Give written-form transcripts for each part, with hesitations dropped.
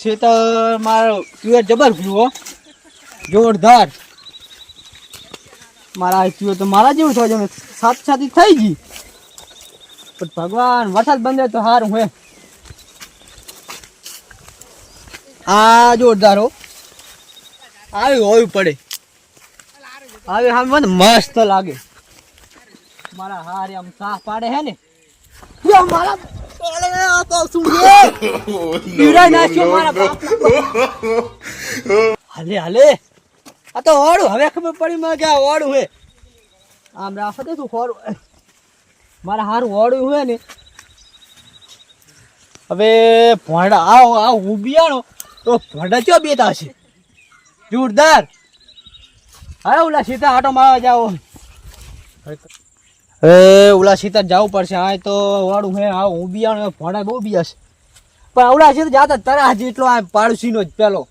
ખેતર મારો તુવેર જબર ફ્યું જોરદાર. મારા તુવેર તો મારા જેવું થયો છે, સાથી થઈ ગઈ. પણ ભગવાન વરસાદ બંધ તો સારું હે. આ જોરદાર હો, આવી હોવી પડે. આવી આમ મસ્ત લાગે. મારા હારે આમ સાફ પાડે હે ને મારા હાલે હાલે. આ તો ઓળું હવે ખબર પડી મને કે આ ઓળું હે. આમ રાખો તું ખોરું મારા હારું ઓળું હોય ને. હવે ભોંડા આવ ઉબિયાણો તો ભોંડા ચો બેતા છે જોરદાર. હવે ઓલા સીતા આટો મારવા જાઓ. ઓલા સીતા જવું પડશે. હા તો વાળું હે હા ઉબિયાણો ભોંડા બહુ બીયા છે. પણ ઓલા સીતા જાતા તરા જેટલો આ પાડોશીનો જ પેલો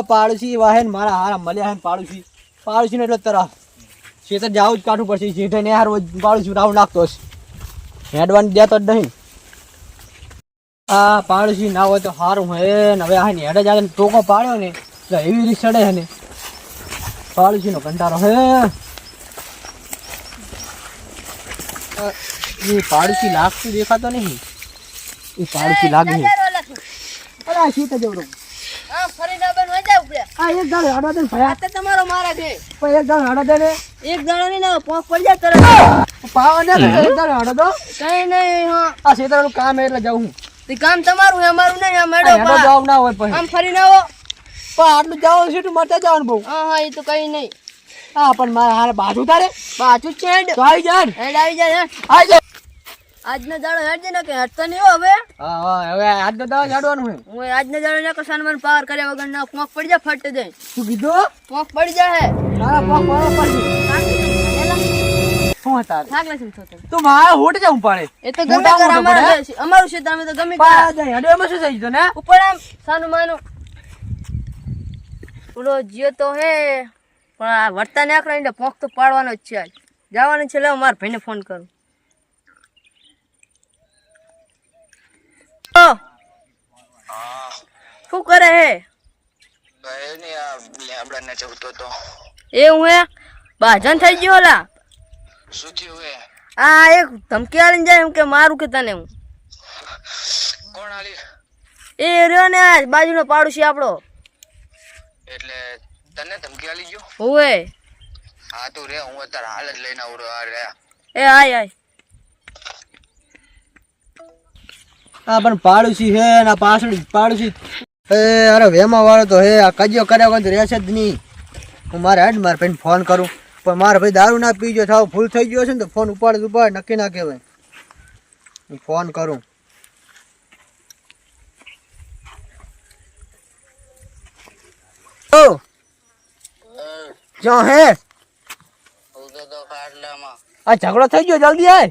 પાડોશી વાહન મારા હારા મળ્યા હે. પાડોશીનો એટલો તરા સીતા જવું જ કાઢવું પડશે. જેઠે ને હાર પાડોશી રાવ નાખતો હશે, હેડવાની દેતો જ નહીં. આ પાડોશી ના હોય તો સારું હે ને. હવે આ હેડે જાય ટોકો પાડ્યો ને એટલે એવી રીત ચડે છે ને. પાડોશીનો કંટારો હે. એ પાડોશી લાગતું દેખાતો નહીં. એ પાડોશી લાગે છે. અરે આ સીતા જેવડો હા ફરીદાબાદ મજા ઉપડે. આ એક દાડો હાડા દે ભયા આ તો તમારો મારા છે. પણ એક દાડો હાડા દે ને એક દાડો ની ના પોક પડી જાય તરત. પાવા ને એક દાડો હાડા દો. કઈ નહીં. હા આ સીતાનું કામ એટલે જાઉં હું. તે કામ તમારું હે અમારું નહીં. આ મેડો હેડો જાવ ના હોય પછી આમ ફરી ના આવો. પણ આટલું જવાનું સીટું મરતા જવાનું બહુ. હા હા એ તો કઈ નહીં. હા પણ મારા હારે બાજુ તારે બાજુ જ છે હેડ. તો આવી જા હેડ આવી જાય હેડ. આવી જા. આજનો દાડો હેડજે ને કે હટતો નહીં હો હવે. હા હા હવે આજનો દાડો જાડવાનું હે. હું આજનો દાડો ને કસાન મને પાવર કર્યા વગર ના પોક પડી જાય ફટ જાય. શું કીધું? પોક પડી જાય. તારા પગ મારો પડશે. શું હતા થાકલા છે તો તું મારા હોટ જાઉં પડે. એ તો ગમે કર અમારું છે તમે તો ગમે કર. પા જાય હડે એમાં શું થઈ ગયું ને ઉપર આમ સાનું માનું પૂરો જીઓ તો હે. પણ આ વર્તા ને આકડા પોક તો પાડવાનો જ છે. આજ જવાનું છે. લે મારા ભાઈને ફોન કરું. શું કરે હે? એવું હે બાજન થઈ ગયો લા. શું થયું હે? આ એક ધમકી આલીને જાય એમ કે મારું કે તને હું. કોણ આલી? એ રહ્યો ને આ બાજુનો પાડોશી આપણો. એટલે તને ધમકી આલી ગયો? હોવે. હા તું રે, હું અત્યારે હાલ જ લઈને આવરો. આ રે એ આય આય. હા પણ પાડોશી હે ને પાછળ પાડોશી અરે વેમાં વાળો તો હે. આ કજિયો કર્યા વગર રહેશે જ નહીં. હું મારે હેડ મારા ભાઈને ફોન કરું. પણ મારા ભાઈ દારૂ ના પીજો થાવ ફૂલ થઈ ગયો છે ને તો ફોન ઉપાડ નક્કી ના કહેવાય. હું ફોન કરું. ઓ જો હે તો ખાટલામાં આ ઝઘડો થઈ ગયો. જલ્દી આય.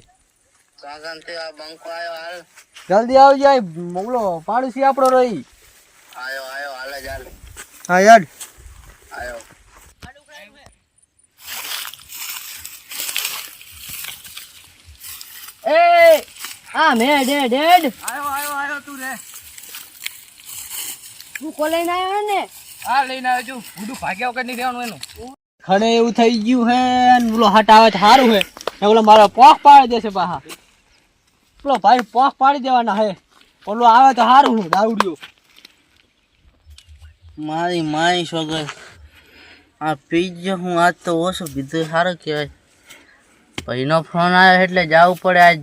સાગન થી આ બંકો આયો. હાલ જલ્દી આવજો. જાય મોકલો પાડોશી આપણો રહી. આયો હાલ જ હાલ. હા યાર આયો. એ આ મે ડેડ ડેડ આયો તું રે. તું કોલેન આવ્યો ને. આ લઈને આવજો. ગુડું ભાગ્યા વગર નહીં રહેવાનું એનું. ખડે એવું થઈ ગયું હે ને બોલો હટ આવે તો સારું હે ને બોલો મારો પોખ પાડી દેશે પાછા. બોલો ભાઈ પોખ પાડી દેવાના હે. બોલો આવે તો સારું હું દાવડ્યો. મારી માઈ વગર આ પીજો હું આજ તો ઓછું પીધું. સારું કહેવાય. ભાઈનો ફોન આવ્યો એટલે જવું પડે. આજ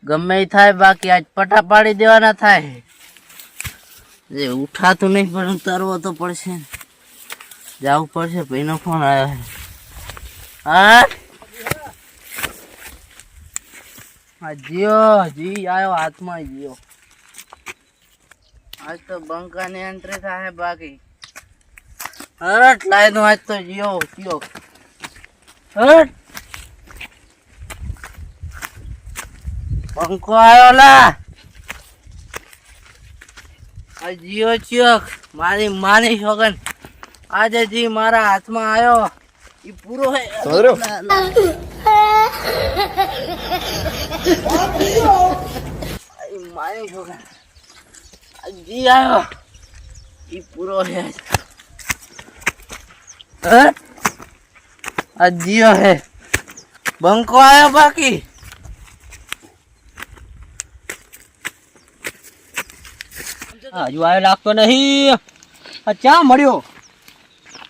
ગમે એ થાય બાકી આજ પટા પાડી દેવાના થાય. જે ઉઠાતું નહીં પણ ઉતારવો તો પડશે ને. જવું પડશે. ભાઈનો ફોન આવ્યો છે. હા જીઓ જી આવ્યો હાથમાં જીઓ. આજ તો બંકાની એન્ટ્રી થાય બાકી. હટ લાય નું આજ તો જીઓ જીઓ. હટ બંકો આવ્યો લા. આ જીઓ ચિયો મારી માની સોગન આજે જી મારા હાથમાં આવ્યો એ પૂરો હે. માની સોગન જી આવ્યો ઈ પૂરો હે આ જીઓ હે બંકો આવ્યો બાકી હજુ આવ્યો લાગતો નહીં. આ ચા મળ્યો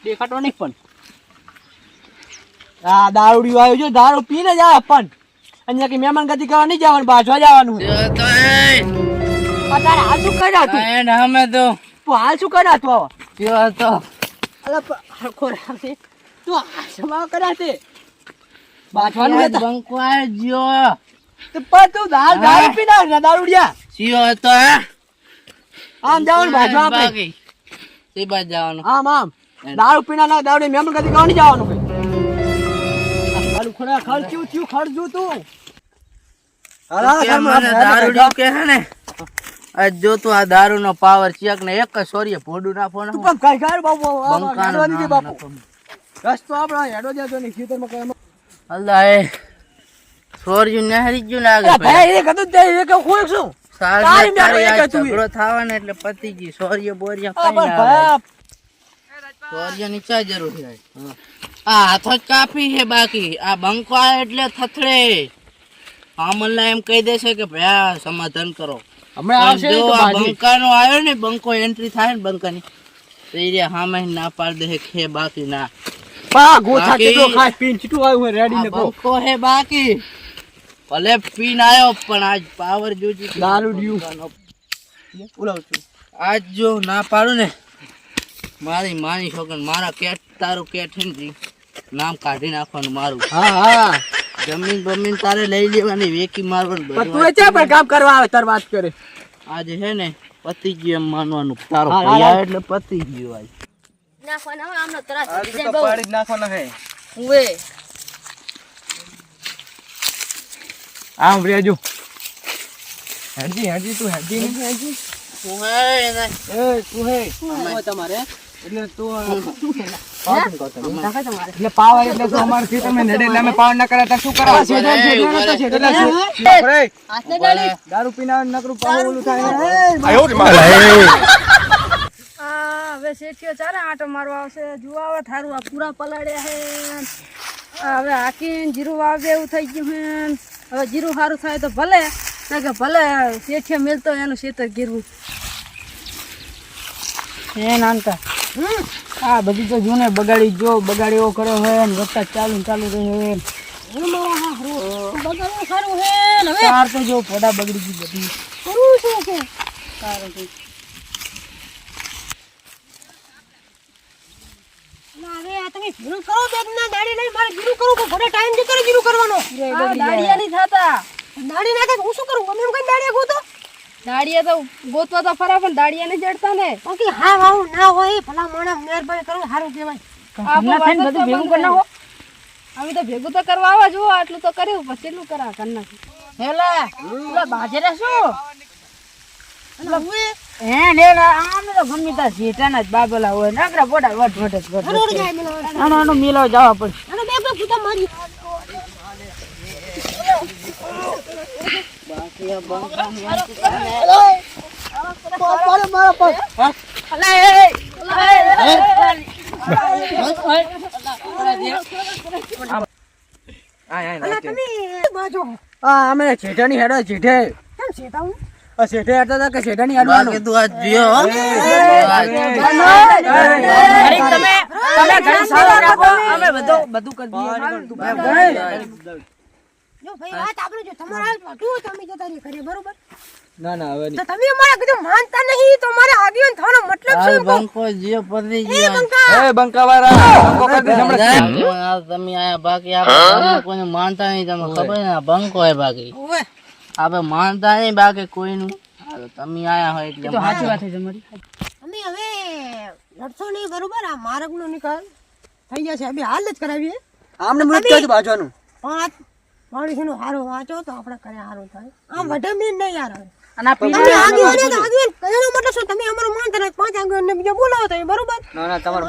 દેખાતો નહીં પણ આ દારૂડિયો આવ્યો જો દારૂ પીને જ આવે પણ અહીંયા કે મહેમાન ગતિ કરવા નહીં જવાનું બાજવા જવાનું. જીઓ તો તારે હાલ શું કર્યા તું? એ નામે તો તું હાલ શું કર્યા તું આવા? જીઓ તો હરખો રાખે તું આશમાં કર્યા તે બાજવાનું હતા. બંકો આવ્યો જીઓ તો પણ તું દારૂ પીને આવ્યો દારૂડિયા. જીઓ તો આમ જવાનું બાજવા આપણે. બાકી તે બાજ જવાનું આમ આમ દારૂ પીના ના દારૂ મહેમાન ગતિ કરવા નહીં જવાનું કઈ. ખાલું ખોરા ખર્ચ્યું થયું ખર્ચું તું. મને દારૂ કે હે ને આ જો તું આ દારૂ નો પાવર ચેક ને એક જ સોરીએ ભોડું નાખો ને તું પણ કઈ કર બાપુ બંકાનું હેડવા દીધી નામ બાપુ. રસ્તો આપણો હેડો જતો નહીં ખેતરમાં કઈ એમાં. અલ્લાહ એ સોર્યું નહેરી ગયું લાગે અલા ભાઈ એ કદું તે એ કે હું શું તારી મેળો એક જ તું એ. ઝઘડો થવાનો એટલે પતી ગઈ સોરીએ બોરિયા આ કઈ પણ ના ભાઈ સોરીયા ની ચા જરૂર છે આ હાથ જ કાપી છે બાકી આ બંકો આવે એટલે થથડે આમલ્લા એમ કહી દેશે કે ભાઈ આ સમાધાન કરો હમણાં આવશે જો નહીં તો આ બાજી. બંકાનો આવ્યો ને બંકો એન્ટ્રી થાય ને બંકાની તો એ રહ્યા હામે ના પાડ દે ખે બાકી ના પા ગોથા બાકી- કેટલો ખાસ પીન ચીટું આવ્યું હોય રેડી આ ને કહો બંકો હે બાકી ભલે પીન આવ્યો પણ આજ પાવર જોજી દારૂડિયું. બોલાવ છું આજ જો ના પાડું ને મારી માની છોકન મારા કેટ તારું કેટ હે ને નામ કાઢી નાખવાનું મારું હા હા જમીન બમીન તારે લઈ લેવાની વેકી મારવાનું પણ તું બધું એ ચા પણ કામ કરવા આવે તાર વાત કરે. આજે હે ને પતી ગયું એમ માનવાનું તારો હા, ભાઈ હા. આવે એટલે પતી ગયું આજ નાખવાના હોય આમનો ત્રાસ વધી જાય બહુ. જ નાખવાના હે. ઉવે. આમ રેજો હેડજી હેડજી તું હેડજી નહીં હેડજી હું હે એને એ તું હે હોય તમારે એટલે તું એટલે પાવ એટલે તો અમાર થી તમે નડે એટલે અમે પાવ ના કરે તો શું કરાવ હાથને ડાળી. દારૂ પીના નકરું પાવ ઓલું થાય હવે શેઠિયો ચાલે આંટો મારવા આવશે જુઓ હવે થારું આ પૂરા પલાળ્યા હે હવે હાકીને જીરું વાવે એવું થઈ ગયું હે હવે જીરું સારું થાય તો ભલે તો કે ભલે શેઠિયો મિલતો એનું શેતર ગીરવું એ નાનકા આ બધી તો જોને બગાડી જો બગાડી એવો કર્યો હોય ને વરસાદ ચાલુ ને ચાલુ રહે બગાડવું સારું હે ને હવે તાર તો જો પોડા બગડી ગઈ બધી કરવું શું છે હવે આ તમે જીરું કરો તો ના દાડી લઈ મારે જીરું કરવું કે ઘરે ટાઈમ જે કરે જીરું કરવાનો દાડિયા નહીં થતા દાડી નાખે હું શું કરું અમે એમ કઈ દાડિયા ગોતો દાડિયા તો ગોતવા તો ફરા પણ દાડિયા નહીં જડતા ને ઓકે હા વાવું ના હોય ભલા મોણા મહેરબાની કરો સારું કહેવાય ઘરના થઈને બધું ભેગું કરી નાખો અમે તો ભેગું તો કરવા આવા જુઓ આટલું તો કર્યું પછી એટલું કરા કરના હેલા પેલા બાજરા શું હે ને આમ તો ગમે તા શેઠાના જ બાબલા હોય નકરા પોડા વટ વટ જ વટ આનો મિલો જવા પડે અમે છેઠાની હેડો છેઠે શેઠે હેડતા હતા કે શેઠાની હેડવાનું બાકી તું આજ જીઓ હો. અમે બધું કરી દઈએ જો ભાઈ વાત આપણે જો તમારા બધું તમે જતા રહી ઘરે બરોબર ના ના હવે તો તમે અમારા કીધું માનતા નહીં તો મારે આગેવાન થવાનો મતલબ હાલ શું બંકો જીઓ પતી ગયો એ બંકાવાળા બંકો કરી દે હમણાં. તમે આયા બાકી આપણે કોઈને માનતા નહીં તમે ખબર ને આ બંકો હે બાકી ઓવે આપણે માનતા નહીં બાકી કોઈનું હાલો, તમે આયા હોય એટલે સાચી વાત છે તમારી અમે હવે લડશો નહીં બરોબર આ માર્ગનો નિકાલ થઈ જશે હવે હાલ જ કરાવીએ આમને મૃત કહી બાજવાનું પાંચ માણસનો હારો વાંચો તો આપણે કરે હારો થાય આમ વઢમણી નહીં યાર હવે અને આ તમે આગેવાન તો આગેવાન કહેવાનો મતલબ શું તમે અમારો માનતા નથી પાંચ આગેવાન ને બીજા બોલાવો તો બરોબર ના ના તમારું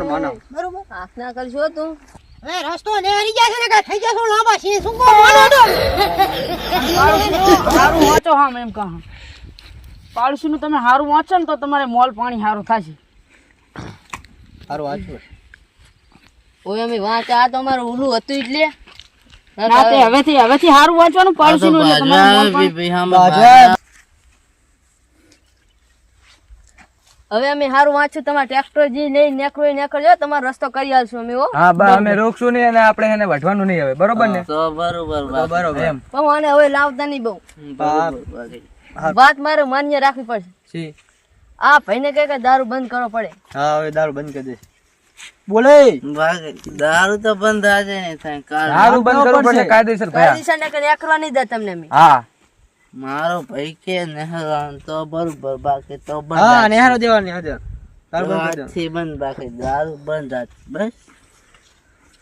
માનો બરોબર હાથ ના કરશો તું હવે રસ્તો ને હરી જશે ને કઈ થઈ જશો લાંબા છે શું કો માનો તો સારું વાંચો હા એમ કહા પાડોશીનું તમે સારું વાંચો ને તો તમારે મોલ પાણી સારું થશે. સારું વાંચવું. ઓય અમે વાંચા આ તો અમારું ઓલું હતું એટલે ના તે હવેથી સારું વાંચવાનું પાડોશીનું એટલે તમારે મોલ પાણી. બાજવા. હવે અમે સારું વાંચ્યું તમારે ટ્રેક્ટર જે લઈ નેકળજો તમારો રસ્તો કરી આલશું અમે હો. હા બા અમે રોકશું નહીં અને આપણે એને વઢવાનું નહીં હવે બરોબર ને તો બરોબર બરોબર. એમ પણ આને હવે લાવતા નહીં બહુ વાત મારે માન્ય રાખવી પડશે. સી. આ ભાઈને કે દારૂ બંધ કરવો પડે. હા હવે દારૂ બંધ કરી દે. બોલે. દારૂ તો બંધ આજે નહીં થાય દારૂ બંધ કરવું પડશે કાયદેસર ભયા. કાયદેસર ને કે એકલા નહીં દે તમને અમે. હા મારો ભાઈ કે નહેરાન તો બરોબર બાકી તો હા બંધ નેહારો દેવાની હા દારૂ બંધ કરી દે. આજથી બંધ બાકી દારૂ બંધ આજ બસ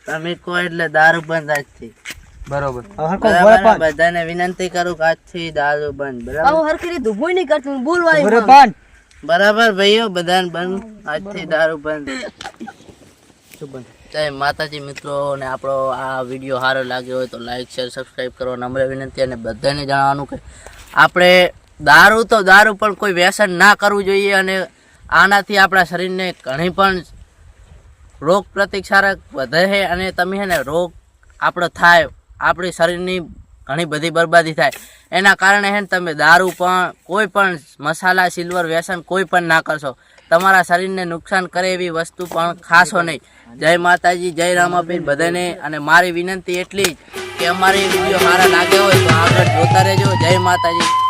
તમે કહો એટલે દારૂ બંધ આજથી બરોબર. હવે હરખો બોલે બરાબર પાન. બધાને વિનંતી કરું કે આજથી દારૂ બંધ બરાબર હું હરખી રીતે ઊભું નહીં કરતું બોલવાય બોલે પાન. બરાબર ભાઈઓ બધાને બંધ આજથી દારૂ બંધ. જય માતાજી મિત્રો, ને આપણો આ વિડીયો સારો લાગ્યો હોય તો લાઈક શેર સબસ્ક્રાઈબ કરો નમ્ર વિનંતી. અને બધાને જણાવવાનું કે આપણે દારૂ પણ કોઈ વ્યસન ના કરવું જોઈએ. અને આનાથી આપણા શરીરને ઘણી પણ રોગ પ્રતિકારક વધે છે. અને તમે છે ને રોગ આપણો થાય, આપણી શરીરની ઘણી બધી બરબાદી થાય. એના કારણે છે ને તમે દારૂ પણ કોઈ પણ મસાલા સિલ્વર વ્યસન કોઈ પણ ના કરશો. તમારા શરીરને નુકસાન કરે એવી વસ્તુ પણ ખાશો નહીં. જય માતાજી, જય રામાપીર બધાને. અને મારી વિનંતી એટલી જ કે અમારી વિડીયો સારા લાગ્યા હોય તો આગળ જોતા રહેજો. જય માતાજી.